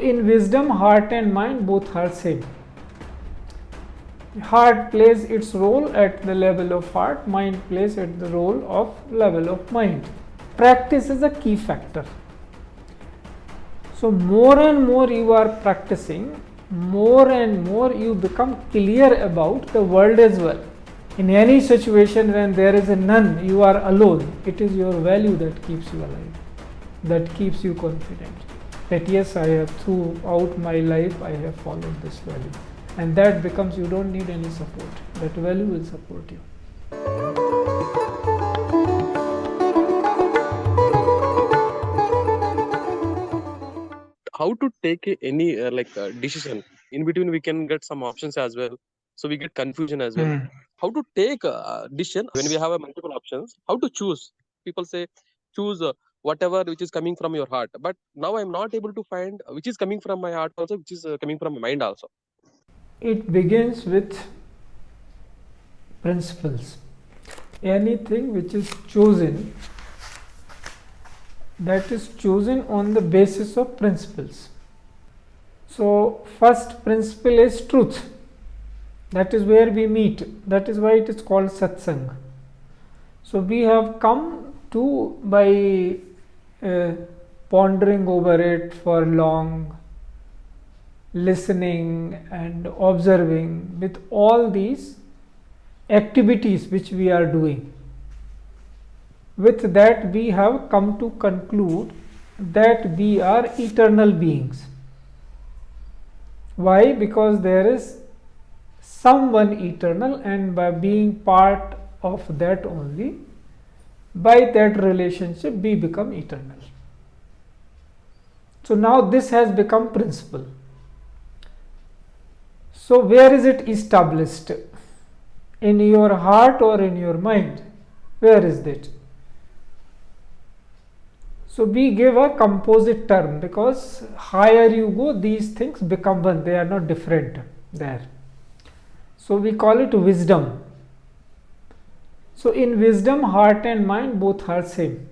In wisdom, heart and mind both are same. Heart plays its role at the level of heart, mind plays at the role of level of mind. Practice is a key factor. So more and more you are practicing, more and more you become clear about the world as well. In any situation when there is a none, you are alone, it is your value that keeps you alive, that keeps you confident. That yes, I have throughout my life I have followed this value, and that becomes, you don't need any support, that value will support you. How to take any decision in between? We can get some options as well, so we get confusion as well. How to take a decision when we have a multiple options? How to choose? People say choose whatever which is coming from your heart, but now I'm not able to find which is coming from my heart also, which is coming from my mind also. It begins with principles. Anything which is chosen, that is chosen on the basis of principles. So first principle is truth. That is where we meet. That is why it is called Satsang. So we have come to, by pondering over it for long, listening and observing, with all these activities which we are doing, with that we have come to conclude that we are eternal beings. Why? Because there is someone eternal, and by being part of that only, by that relationship we become eternal. So now this has become principle. So where is it established? In your heart or in your mind? Where is that? So we give a composite term, because higher you go, these things become one, they are not different there. So we call it wisdom. So in wisdom, heart and mind both are same.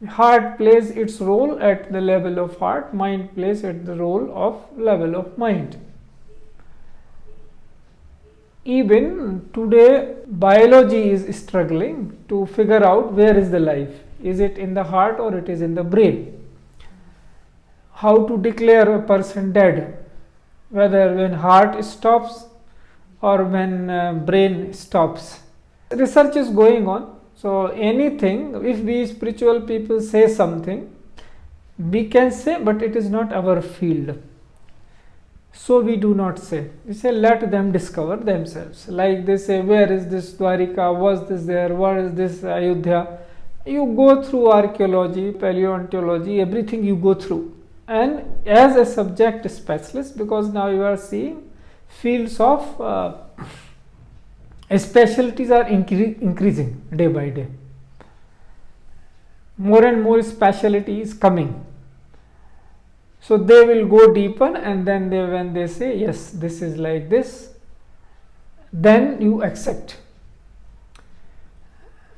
Heart plays its role at the level of heart, mind plays at the role of level of mind. Even today, biology is struggling to figure out where is the life. Is it in the heart or it is in the brain? How to declare a person dead? Whether when heart stops or when brain stops. Research is going on. So anything, if we spiritual people say something, we can say, but it is not our field. So we do not say. We say let them discover themselves. Like they say, where is this Dwarika? Was this there? What is this Ayodhya? You go through archaeology, paleontology, everything you go through. And as a subject specialist, because now you are seeing fields of specialties are increasing day by day. More and more specialty is coming. So they will go deeper, and then when they say yes, this is like this, then you accept.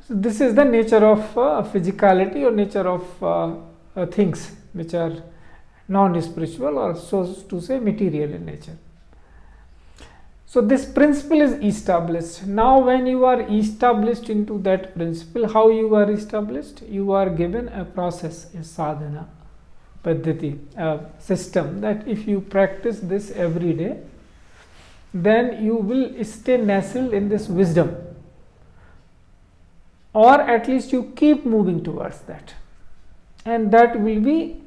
So this is the nature of physicality, or nature of things which are non-spiritual, or so to say material in nature. So this principle is established. Now when you are established into that principle, how you are established? You are given a process, a sadhana, paddhati, a system, that if you practice this every day, then you will stay nestled in this wisdom, or at least you keep moving towards that, and that will be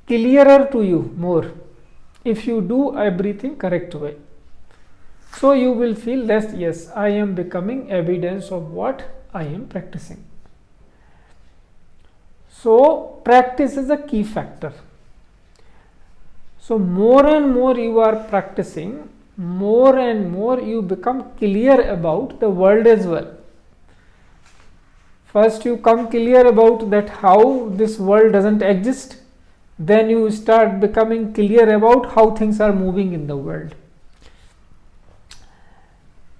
clearer to you more if you do everything correct way. So you will feel that yes, I am becoming evidence of what I am practicing. So practice is a key factor. So more and more you are practicing, more and more you become clear about the world as well. First you come clear about that how this world doesn't exist, then you start becoming clear about how things are moving in the world.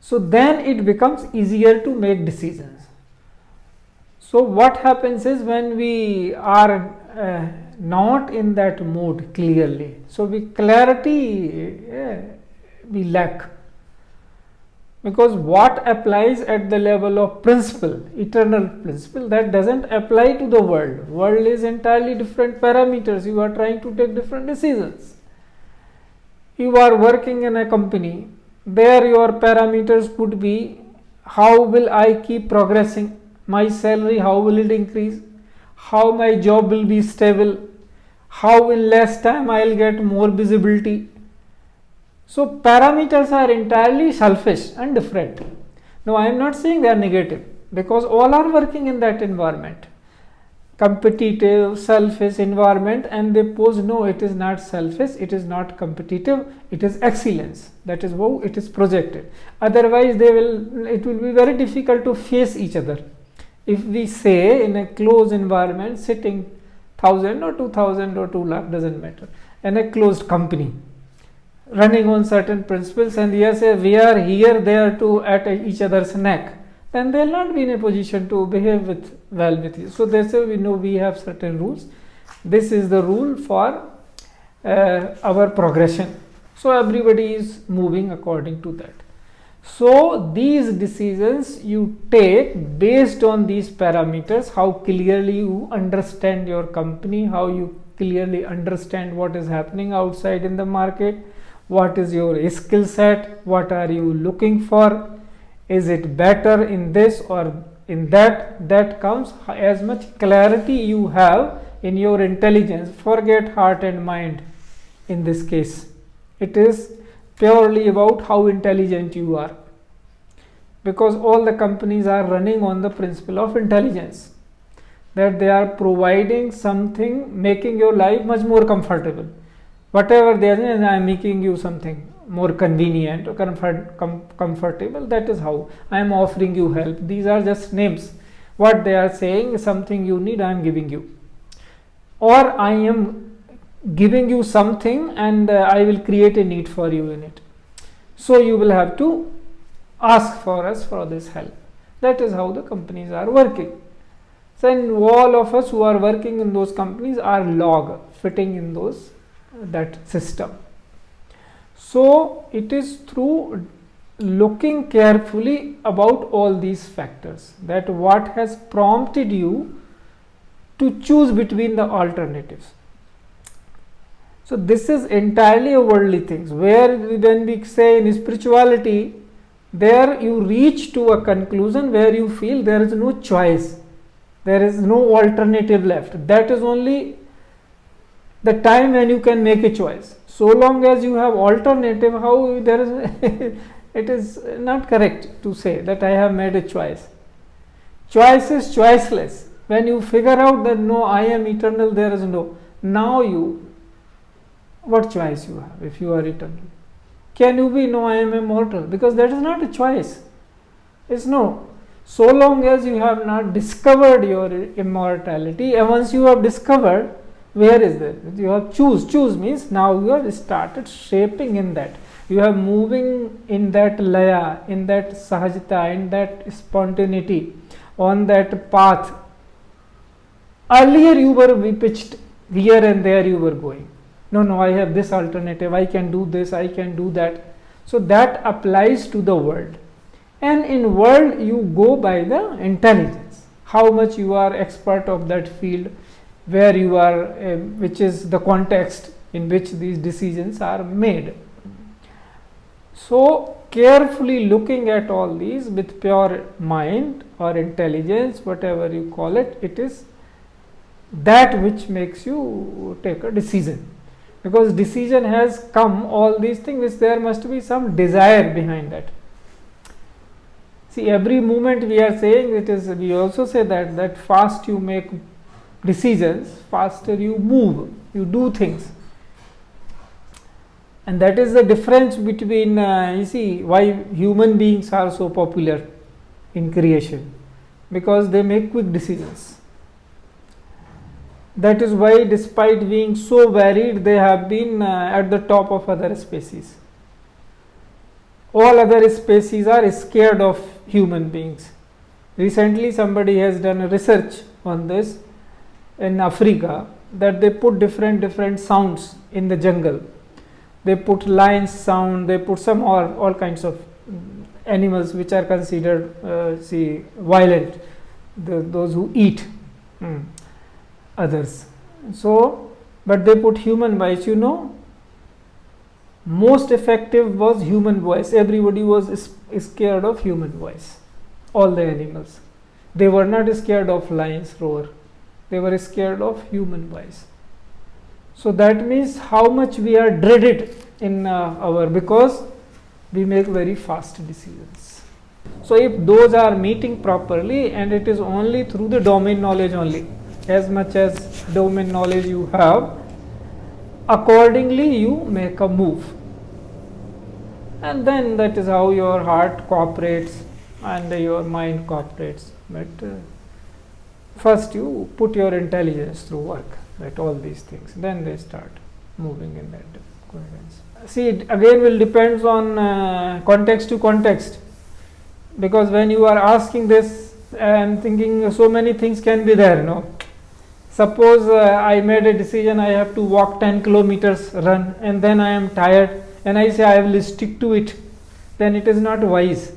So then it becomes easier to make decisions. So what happens is, when we are not in that mode clearly. So clarity we lack, because what applies at the level of principle, eternal principle, that doesn't apply to the world. World is entirely different parameters. You are trying to take different decisions. You are working in a company, there your parameters could be, how will I keep progressing, my salary, how will it increase, how my job will be stable, how in less time I will get more visibility. So parameters are entirely selfish and different. Now I am not saying they are negative, because all are working in that environment, competitive, selfish environment, and they pose, no, it is not selfish, it is not competitive, it is excellence. That is how it is projected. Otherwise it will be very difficult to face each other. If we say in a closed environment, sitting 1000 or 2000 or 2 lakh, doesn't matter, in a closed company, running on certain principles, and yes, we are here there to at each other's neck, then they will not be in a position to behave well with you. So that's why we know we have certain rules. This is the rule for our progression. So everybody is moving according to that. So these decisions you take based on these parameters, how clearly you understand your company, how you clearly understand what is happening outside in the market, what is your skill set, what are you looking for, is it better in this or in that. That comes as much clarity you have in your intelligence. Forget heart and mind in this case. It is purely about how intelligent you are, because all the companies are running on the principle of intelligence, that they are providing something, making your life much more comfortable. Whatever they are saying, I am making you something more convenient or comfortable. That is how I am offering you help. These are just names. What they are saying is something you need, I am giving you, or I am giving you something and I will create a need for you in it. So you will have to ask for us for this help. That is how the companies are working. So all of us who are working in those companies are log fitting in that system. So it is through looking carefully about all these factors, that what has prompted you to choose between the alternatives. So this is entirely a worldly things, where when we say in spirituality, there you reach to a conclusion where you feel there is no choice, there is no alternative left. That is only the time when you can make a choice. So long as you have alternative, how there is it is not correct to say that I have made a choice. Choice is choiceless. When you figure out that no, I am eternal, there is no, now what choice you have if you are eternal? Can you be, no, I am immortal? Because that is not a choice. It's no. So long as you have not discovered your immortality, and once you have discovered, where is that? You have choose means now you have started shaping in that. You are moving in that laya, in that sahajata, in that spontaneity, on that path. Earlier you were pitched here and there, you were going. No, I have this alternative, I can do this, I can do that. So that applies to the world. And in world you go by the intelligence, how much you are expert of that field, where you are, which is the context in which these decisions are made. So carefully looking at all these with pure mind or intelligence, whatever you call it, it is that which makes you take a decision. Because decision has come, all these things, which there must be some desire behind that. See, every moment we are saying it is, we also say that fast you make decisions, faster you move, you do things. And that is the difference between, you see, why human beings are so popular in creation, because they make quick decisions. That is why, despite being so varied, they have been at the top of other species. All other species are scared of human beings. Recently somebody has done a research on this in Africa, that they put different sounds in the jungle. They put lions sound, they put some all kinds of animals which are considered violent, those who eat others. So, but they put human voice, most effective was human voice. Everybody was scared of human voice, all the animals. They were not scared of lions roar, they were scared of human voice. So that means how much we are dreaded in because we make very fast decisions. So if those are meeting properly, and it is only through the domain knowledge only, as much as domain knowledge you have, accordingly you make a move, and then that is how your heart cooperates and your mind cooperates. But first you put your intelligence through work, that all these things, then they start moving in that coherence. See, it again will depends on context to context, because when you are asking this and thinking so many things can be there, suppose I made a decision, I have to walk 10 kilometers run, and then I am tired and I say I will stick to it, then it is not wise,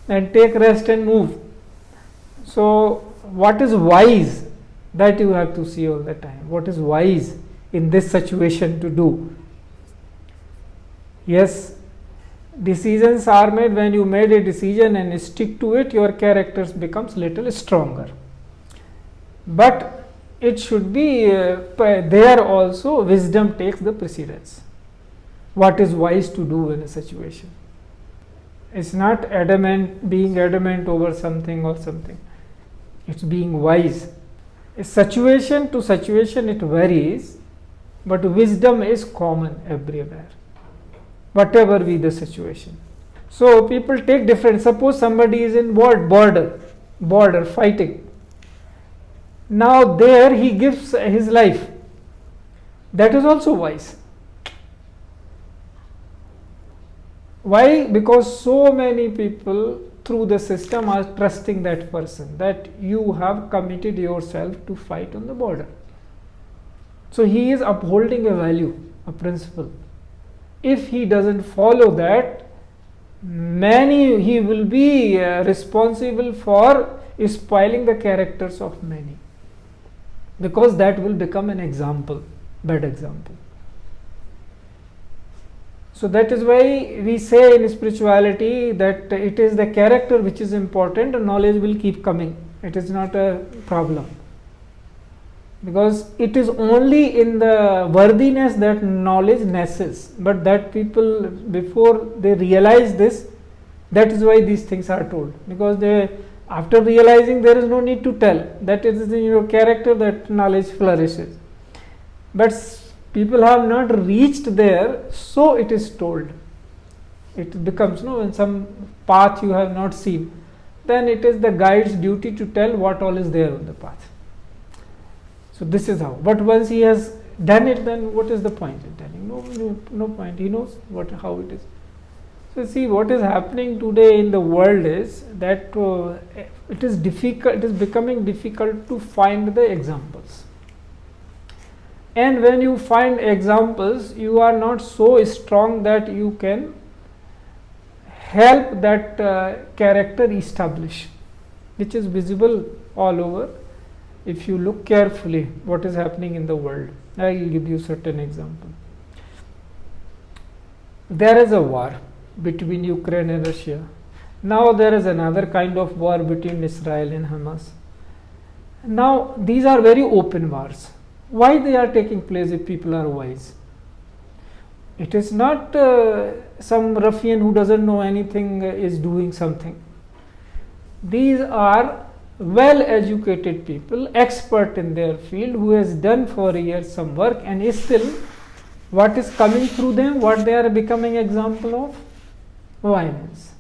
and take rest and move. So what is wise, that you have to see all the time. What is wise in this situation to do? Yes, decisions are made. When you made a decision and stick to it, your characters becomes little stronger. But it should be there also wisdom takes the precedence. What is wise to do in a situation? It's not being adamant over something or something. It's being wise. A situation to situation it varies, but wisdom is common everywhere, whatever be the situation. So people take different. Suppose somebody is in border fighting. Now there he gives his life. That is also wise. Why? Because so many people through the system are trusting that person, that you have committed yourself to fight on the border. So he is upholding a value, a principle. If he doesn't follow that, he will be responsible for spoiling the characters of many, because that will become an example, bad example. So that is why we say in spirituality that it is the character which is important, and knowledge will keep coming. It is not a problem, because it is only in the worthiness that knowledge nasces. But that people, before they realize this, that is why these things are told, because after realizing there is no need to tell. That is the character that knowledge flourishes. But people have not reached there, so it is told. It becomes, when some path you have not seen, then it is the guide's duty to tell what all is there on the path. So this is how. But once he has done it, then what is the point in telling? No point. He knows how it is. So see, what is happening today in the world is that it is difficult. It is becoming difficult to find the examples. And when you find examples, you are not so strong that you can help that character establish, which is visible all over. If you look carefully what is happening in the world, I will give you certain example. There is a war between Ukraine and Russia. Now there is another kind of war between Israel and Hamas. Now these are very open wars. Why they are taking place if people are wise? It is not some ruffian who doesn't know anything is doing something. These are well educated people, expert in their field, who has done for years some work, and is still what is coming through them, what they are becoming example of? Violence.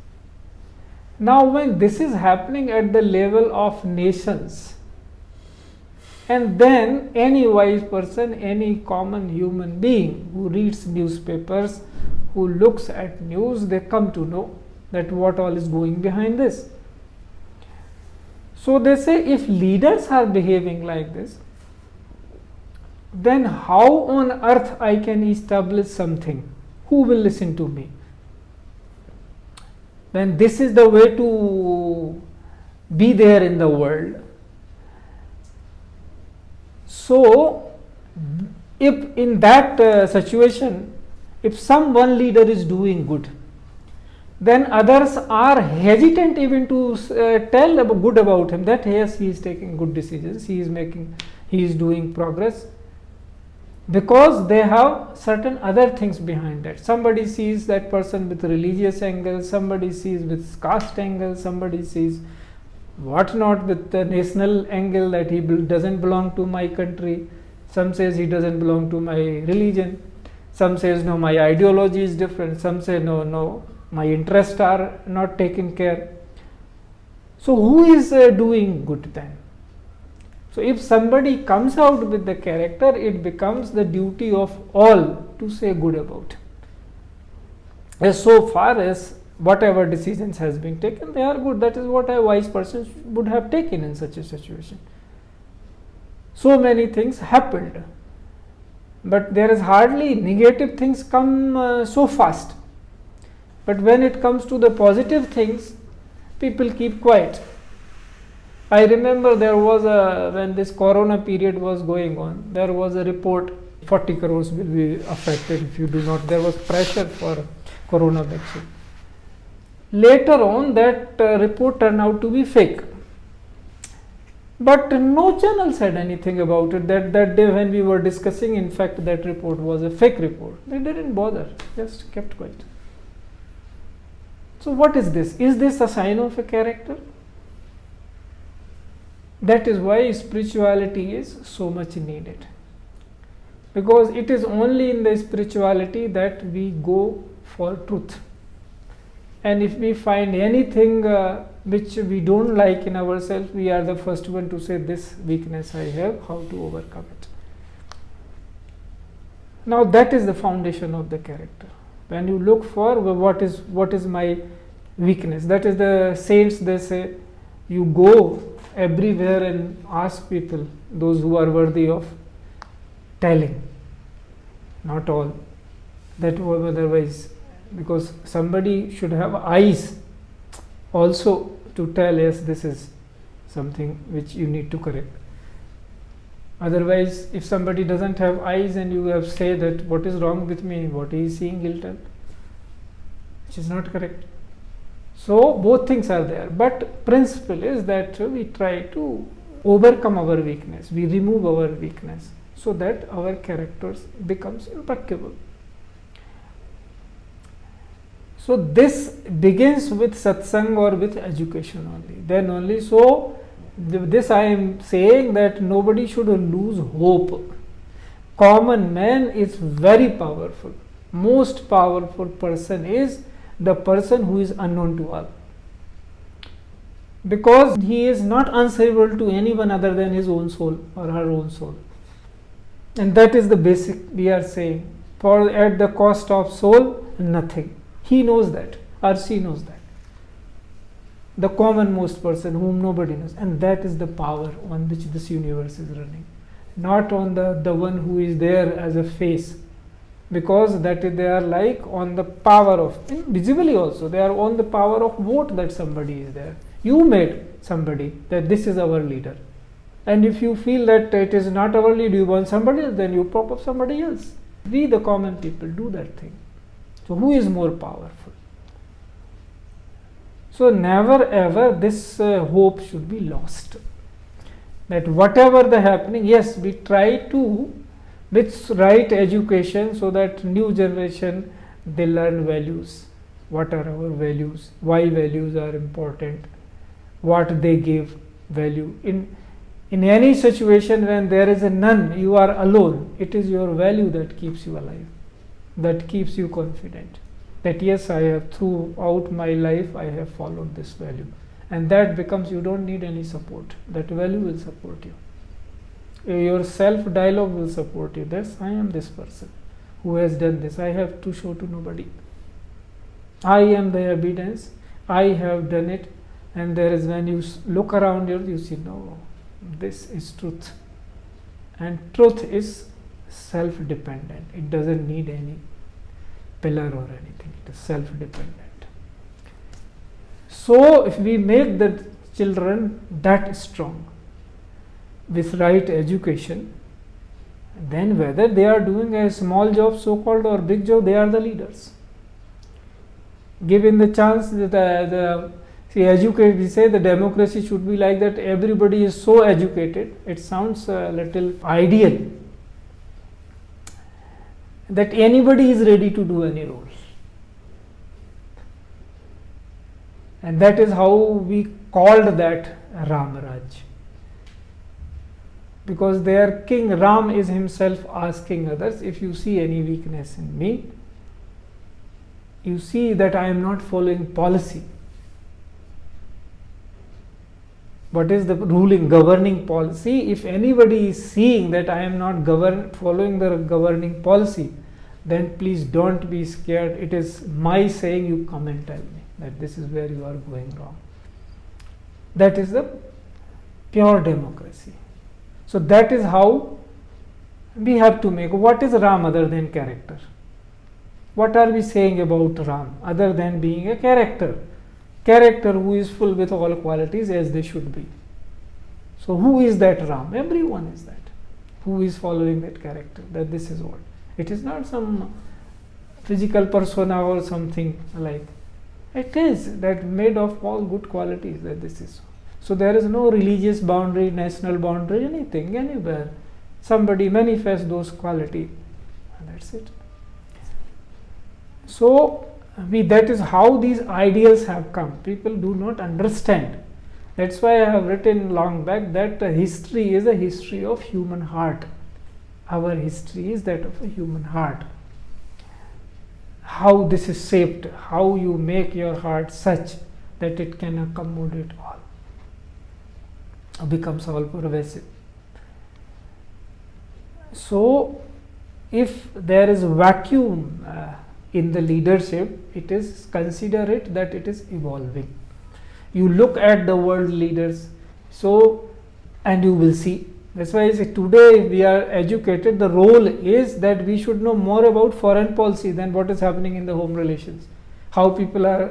Now when this is happening at the level of nations, and then any wise person, any common human being who reads newspapers, who looks at news, they come to know that what all is going behind this. So they say, if leaders are behaving like this, then how on earth I can establish something? Who will listen to me? Then this is the way to be there in the world. So, if in that situation, if some one leader is doing good, then others are hesitant even to tell good about him, that yes, he is taking good decisions, he is doing progress, because they have certain other things behind that. Somebody sees that person with religious angle, somebody sees with caste angle, somebody sees what not with the national angle, that he doesn't belong to my country, some says he doesn't belong to my religion, some says no, my ideology is different, some say no, my interests are not taken care. So who is doing good then? So if somebody comes out with the character, it becomes the duty of all to say good about him. As so far as whatever decisions has been taken, they are good. That is what a wise person would have taken in such a situation. So many things happened, but there is hardly negative things come so fast. But when it comes to the positive things, people keep quiet. I remember there was when this corona period was going on, there was a report 40 crores will be affected if you do not. There was pressure for corona vaccine. Later on, that report turned out to be fake. But no channel said anything about it. That day when we were discussing, in fact, that report was a fake report. They didn't bother, just kept quiet. So what is this? Is this a sign of a character? That is why spirituality is so much needed. Because it is only in the spirituality that we go for truth. And if we find anything which we don't like in ourselves, we are the first one to say, this weakness I have, how to overcome it. Now that is the foundation of the character. When you look for what is my weakness, that is the saints, they say, you go everywhere and ask people, those who are worthy of telling, not all, that otherwise, because somebody should have eyes also to tell, yes, this is something which you need to correct. Otherwise, if somebody doesn't have eyes and you have say that what is wrong with me, what he is seeing guilt, which is not correct. So both things are there, but principle is that we try to overcome our weakness, we remove our weakness, so that our characters becomes impeccable. So this begins with satsang or with education only, then only. So this I am saying that nobody should lose hope. Common man is very powerful. Most powerful person is the person who is unknown to all, because he is not answerable to anyone other than his own soul or her own soul. And that is the basic we are saying, for at the cost of soul, nothing. He knows that, or she knows that. The commonmost person whom nobody knows, and that is the power on which this universe is running, not on the one who is there as a face, because that they are like on the power of, visibly also, they are on the power of vote that somebody is there. You made somebody that this is our leader, and if you feel that it is not our leader, you want somebody else, then you prop up somebody else. We the common people do that thing. So who is more powerful? So never ever this hope should be lost, that whatever the happening, yes, we try to with right education, so that new generation, they learn values. What are our values? Why values are important? What they give value. In any situation when there is a none, you are alone, it is your value that keeps you alive, that keeps you confident, that yes, I have throughout my life I have followed this value, and that becomes, you don't need any support, that value will support you. Your self dialogue will support you. That's, I am this person who has done this, I have to show to nobody, I am the evidence, I have done it. And there is, when you look around you, you see, no, this is truth, and truth is self-dependent. It doesn't need any pillar or anything. It is self-dependent. So if we make the children that strong with right education, then whether they are doing a small job, so-called, or big job, they are the leaders. Given the chance, we say the democracy should be like that. Everybody is so educated. It sounds a little ideal that anybody is ready to do any role. And that is how we called that Ramaraj. Because their king Ram is himself asking others, if you see any weakness in me, you see that I am not following policy. What is the ruling, governing policy? If anybody is seeing that I am not following the governing policy, then please don't be scared. It is my saying, you come and tell me that this is where you are going wrong. That is the pure democracy. So that is how we have to make. What is Ram other than character? What are we saying about Ram other than being a character? Character who is full with all qualities as they should be. So who is that Ram? Everyone is that. Who is following that character? That this is what. It is not some physical persona or something like. It is that made of all good qualities that this is. So there is no religious boundary, national boundary, anything, anywhere. Somebody manifests those qualities. And that's it. So that is how these ideals have come. People do not understand. That's why I have written long back that history is a history of human heart. Our history is that of a human heart. How this is shaped, how you make your heart such that it can accommodate all, becomes all pervasive. So if there is vacuum in the leadership, it is consider it that it is evolving. You look at the world leaders, so and you will see. That's why I say today we are educated. The role is that we should know more about foreign policy than what is happening in the home relations. How people are,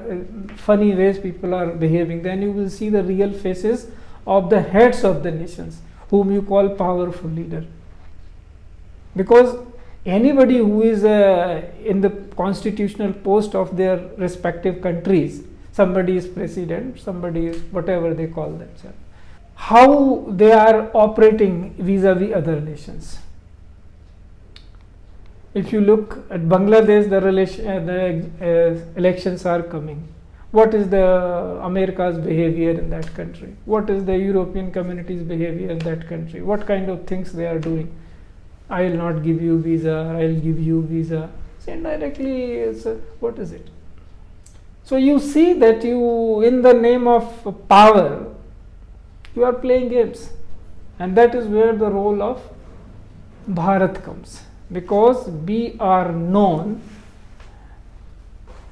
funny ways people are behaving. Then you will see the real faces of the heads of the nations, whom you call powerful leader. Because anybody who is in the constitutional post of their respective countries, somebody is president, somebody is whatever they call themselves, how they are operating vis-a-vis other nations. If you look at Bangladesh, the elections are coming. What is the America's behavior in that country? What is the European community's behavior in that country? What kind of things they are doing? I will not give you visa, I will give you visa. So indirectly, it's what is it? So you see that you, in the name of power, you are playing games. And that is where the role of Bharat comes. Because we are known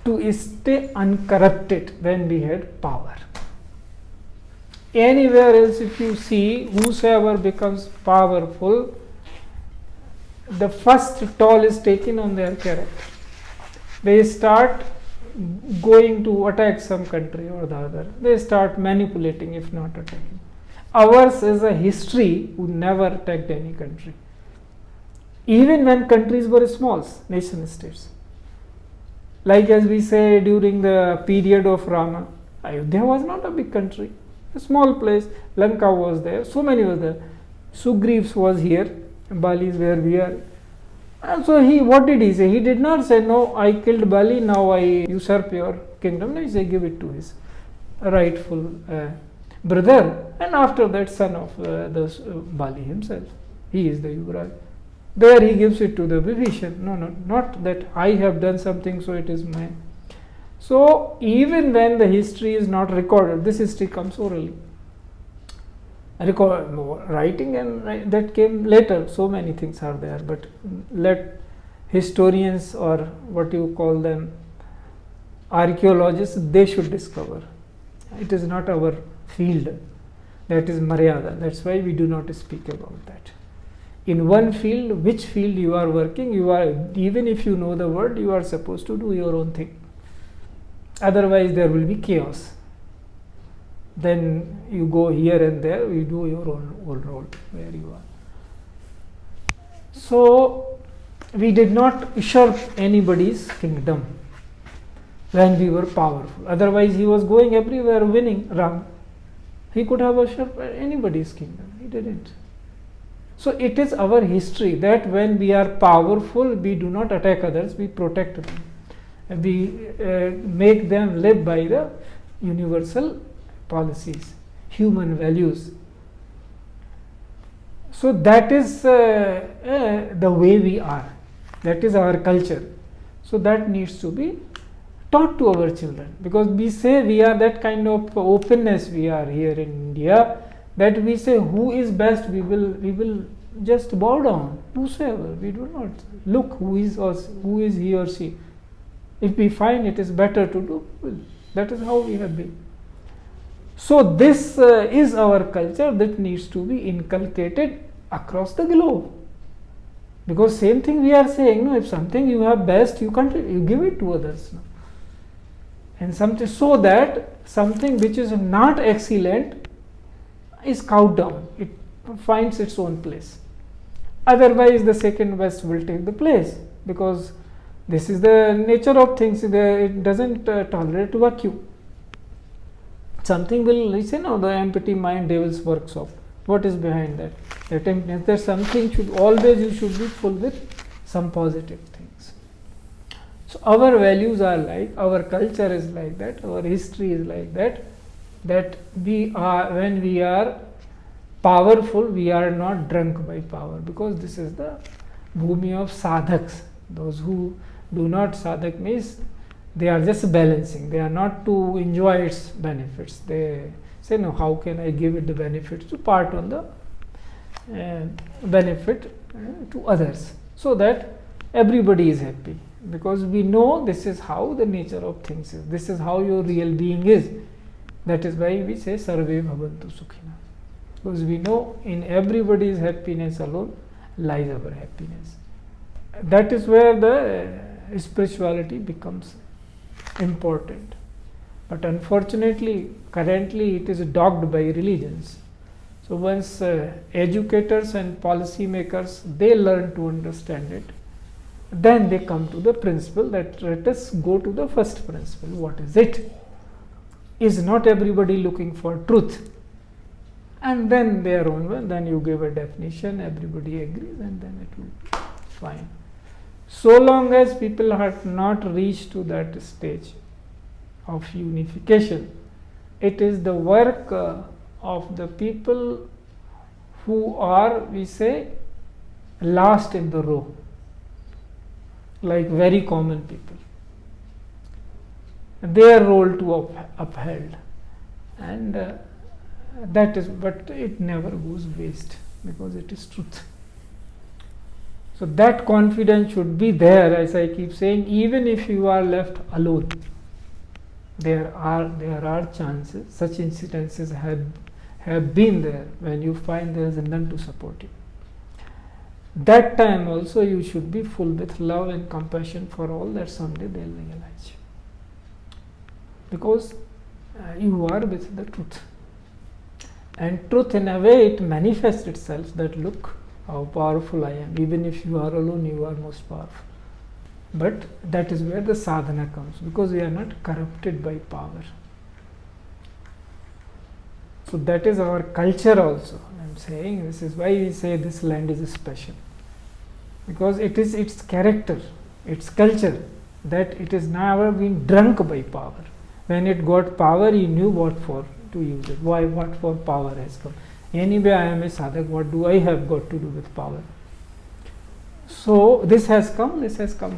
to stay uncorrupted when we had power. Anywhere else, if you see, whosoever becomes powerful, the first toll is taken on their character. They start going to attack some country or the other. They start manipulating, if not attacking. Ours is a history who never attacked any country. Even when countries were small, nation states. Like as we say during the period of Rama, Ayodhya was not a big country, a small place. Lanka was there, so many were there. Sugriv was here, Bali is where we are. And so what did he say? He did not say, no, I killed Bali, now I usurp your kingdom. No, he said, give it to his rightful brother, and after that son of Bali himself. He is the Yuvraj. There he gives it to the Vibhishan. No, not that I have done something, so it is mine. So even when the history is not recorded, this history comes orally. Writing and that came later. So many things are there, but let historians, or what you call them, archaeologists, they should discover. It is not our field. That is Maryada. That's why we do not speak about that. in one field, which field you are working, you are, even if you know the word, you are supposed to do your own thing. Otherwise there will be chaos. Then you go here and there, you do your own role where you are. So we did not usurp anybody's kingdom when we were powerful. Otherwise he was going everywhere winning Ram. He could have usurped anybody's kingdom. He didn't. So it is our history that when we are powerful, we do not attack others, we protect them. We make them live by the universal policies, human values. So that is the way we are. That is our culture. So that needs to be taught to our children, because we say we are that kind of openness we are here in India, that we say who is best, we will just bow down, whosoever. We do not look who is us, who is he or she. If we find it is better to do, well, that is how we have been. So this is our culture that needs to be inculcated across the globe. Because same thing we are saying, no, if something you have best, you give it to others. No? And something, so that something which is not excellent is cowed down. It finds its own place. Otherwise the second best will take the place, because this is the nature of things. It doesn't tolerate vacuum. Something will say, no, the empty mind, devil's workshop. What is behind that? That emptiness. There's something should always, you should be full with some positive things. So our values are like, our culture is like that, our history is like that, that we are, when we are powerful, we are not drunk by power, because this is the bhumi of sadhaks. Those who do not sadhak means they are just balancing, they are not to enjoy its benefits. They say, no, how can I give it the benefits, to part on the benefit to others, so that everybody is happy. Because we know this is how the nature of things is, this is how your real being is. That is why we say sarve bhavantu sukhina, because we know in everybody's happiness alone lies our happiness. That is where the spirituality becomes important. But unfortunately, currently it is dogged by religions. So once educators and policy makers, they learn to understand it, then they come to the principle that let us go to the first principle. What is it? Is not everybody looking for truth? And then their own, then you give a definition, everybody agrees, and then it will be fine. So long as people have not reached to that stage of unification, it is the work of the people who are, we say, last in the row, like very common people. Their role to upheld, and that is, but it never goes waste, because it is truth. So that confidence should be there, as I keep saying, even if you are left alone. There are chances, such incidences have been there, when you find there is none to support you. That time also you should be full with love and compassion for all, that someday they will realize. Because you are with the truth. And truth, in a way, it manifests itself, that look how powerful I am. Even if you are alone, you are most powerful. But that is where the sadhana comes, because we are not corrupted by power. So that is our culture also. I am saying, this is why we say this land is special, because it is its character, its culture, that it is never been drunk by power. When it got power, he knew what for to use it. Why, what for power has come. Anyway, I am a sadhak, what do I have got to do with power? So this has come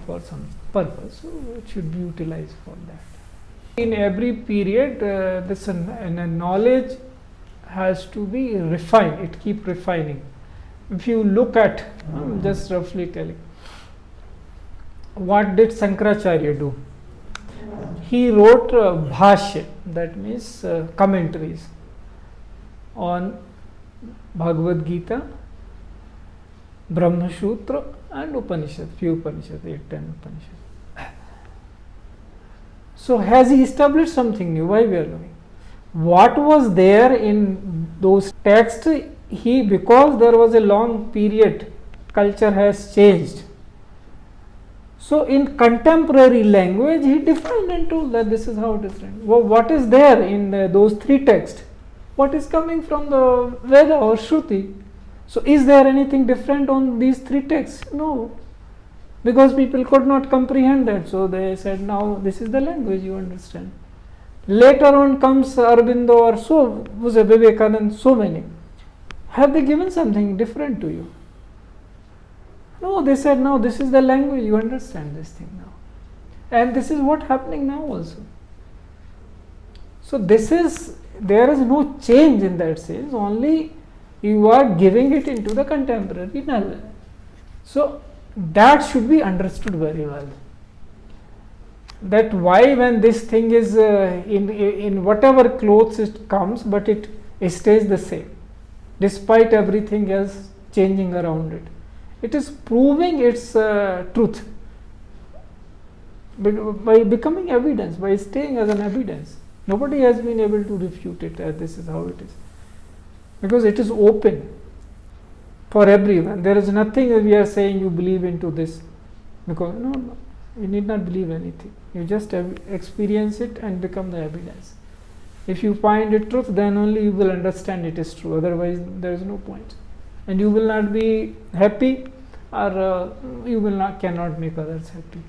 for some purpose, so it should be utilized for that. In every period, this knowledge has to be refined, it keeps refining. If you look at, I'm just roughly telling, what did Shankaracharya do? He wrote bhashya, that means commentaries on Bhagavad Gita Brahma Sutra and Upanishad, few Upanishad, 8, 10 Upanishad. So has he established something new? Why we are doing? What was there in those texts? Because there was a long period, culture has changed. So in contemporary language, he defined and told that this is how it is written. Well, what is there in those three texts? What is coming from the Veda or Shruti? So is there anything different on these three texts? No. Because people could not comprehend that. So they said, now this is the language you understand. Later on comes Aurobindo or so, was a Vivekananda, so many. Have they given something different to you? No, they said, no, this is the language, you understand this thing now. And this is what happening now also. So there is no change in that sense, only you are giving it into the contemporary knowledge. So that should be understood very well. That why when this thing is in whatever clothes it comes, but it stays the same, despite everything else changing around it. It is proving its truth by becoming evidence, by staying as an evidence. Nobody has been able to refute it as this is how it is. Because it is open for everyone. There is nothing we are saying you believe into this. Because no, you need not believe anything. You just experience it and become the evidence. If you find it truth, then only you will understand it is true. Otherwise, there is no point. And you will not be happy, or you will not cannot make others happy,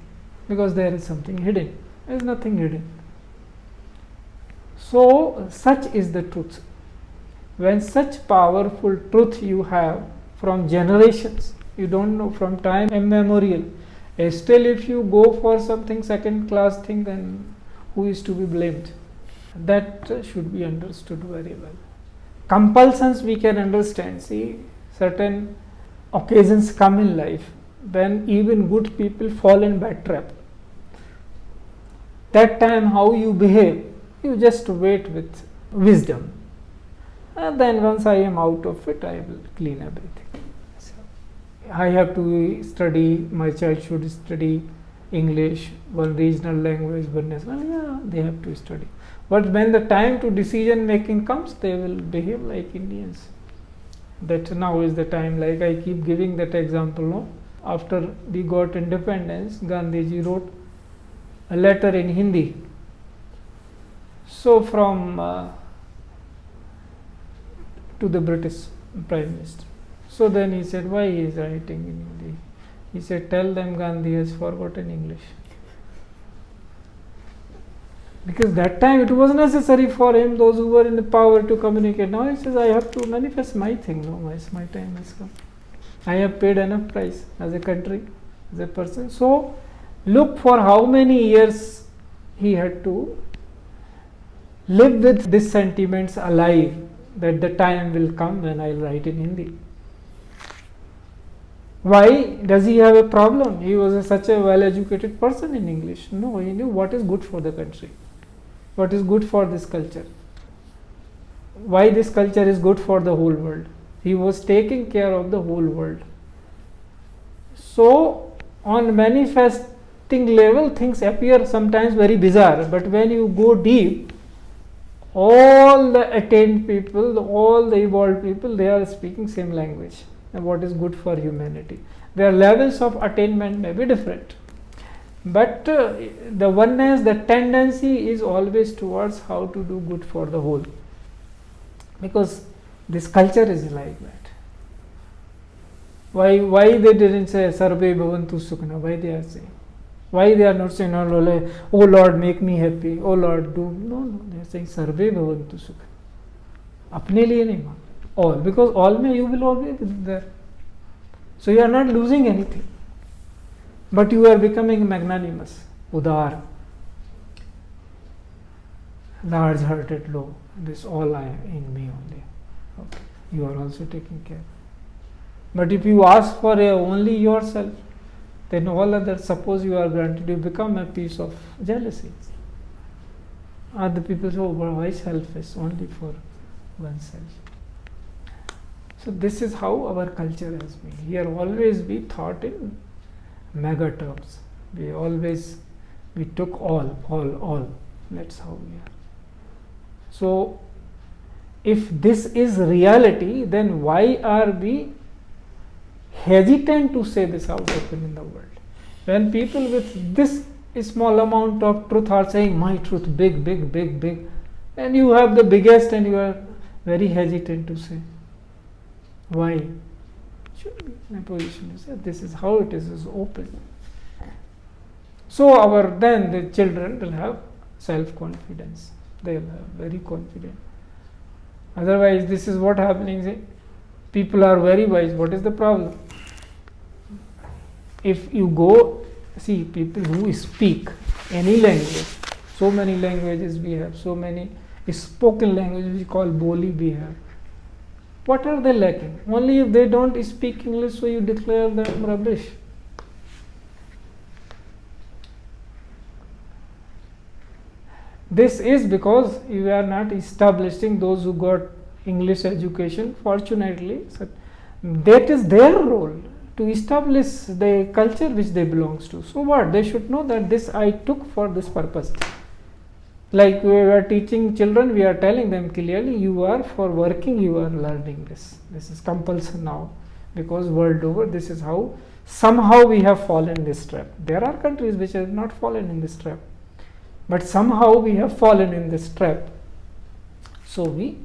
because there is something hidden. There is nothing hidden. So such is the truth. When such powerful truth you have from generations, you don't know, from time immemorial, still if you go for something second class thing, then who is to be blamed? That should be understood very well. Compulsions we can understand. See, certain occasions come in life when even good people fall in bad trap. That time how you behave, you just wait with wisdom. And then once I am out of it, I will clean everything. So, I have to study, my child should study English, one regional language, one national, yeah, they have to study. But when the time to decision making comes, they will behave like Indians. That now is the time, like I keep giving that example, no? After we got independence, Gandhiji wrote a letter in Hindi. So from to the British Prime Minister. So then he said, why he is writing in Hindi? He said, tell them Gandhi has forgotten English. Because that time it was necessary for him, those who were in the power, to communicate. Now he says, I have to manifest my thing. No, my time has come. I have paid enough price as a country, as a person. So look for how many years he had to live with these sentiments alive, that the time will come when I will write in Hindi. Why does he have a problem? He was such a well-educated person in English. No, he knew what is good for the country, what is good for this culture, why this culture is good for the whole world. He was taking care of the whole world. So on manifesting level, things appear sometimes very bizarre, but when you go deep, all the attained people, all the evolved people, they are speaking same language, and what is good for humanity. Their levels of attainment may be different, but the oneness, the tendency is always towards how to do good for the whole, because this culture is like that. Why they didn't say Sarve Bhavantu Sukhna? Why they are saying? Why they are not saying, oh Lord, make me happy, oh Lord, do? No, they are saying Sarve Bhavantu Sukhna. Apne liye nahi maan. All, because all mein you will always be there. So you are not losing anything, but you are becoming magnanimous, udar, large hearted, low. This all I in me only. Okay. You are also taking care. But if you ask for only yourself, then all others, suppose you are granted, you become a piece of jealousy. Other people say, oh, why selfish? Only for oneself. So this is how our culture has been. Here always we thought in mega terms. We took all. That's how we are. So if this is reality, then why are we hesitant to say this out open in the world? When people with this small amount of truth are saying my truth big, and you have the biggest and you are very hesitant to say. Why? My position is that this is how it is open. So then the children will have self-confidence. They will have very confident. Otherwise, this is what happening. People are very wise. What is the problem? If you go see people who speak any language, so many languages we have, so many spoken languages we call boli we have. What are they lacking? Only if they don't speak English, so you declare them rubbish. This is because you are not establishing those who got English education. Fortunately, so that is their role, to establish the culture which they belongs to. So what? They should know that this I took for this purpose. Like we are teaching children, we are telling them clearly, you are for working, you are learning this. This is compulsory now, because world over this is how somehow we have fallen in this trap. There are countries which have not fallen in this trap, but somehow we have fallen in this trap. So we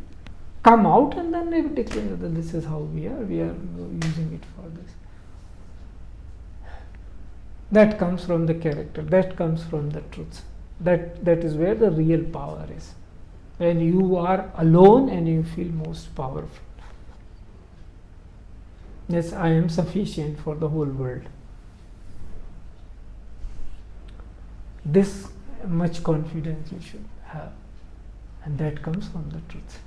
come out and then we declare that this is how we are using it for this. That comes from the character, that comes from the truth. That is where the real power is. When you are alone and you feel most powerful. Yes, I am sufficient for the whole world. This much confidence you should have, and that comes from the truth.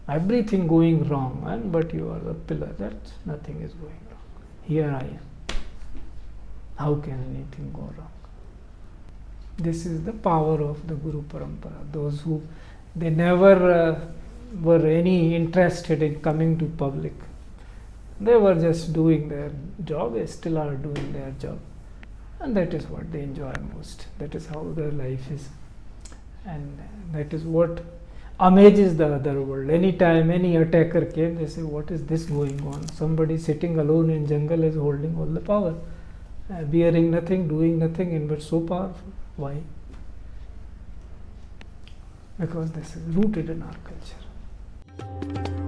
Everything going wrong, but you are the pillar, that nothing is going wrong. Here I am. How can anything go wrong? This is the power of the Guru Parampara. Those who they never were any interested in coming to public. They were just doing their job. They still are doing their job, and that is what they enjoy most. That is how their life is, and that is what amazes the other world. Anytime any attacker came, they say, "What is this going on? Somebody sitting alone in jungle is holding all the power, bearing nothing, doing nothing, and but so powerful." Why? Because this is rooted in our culture.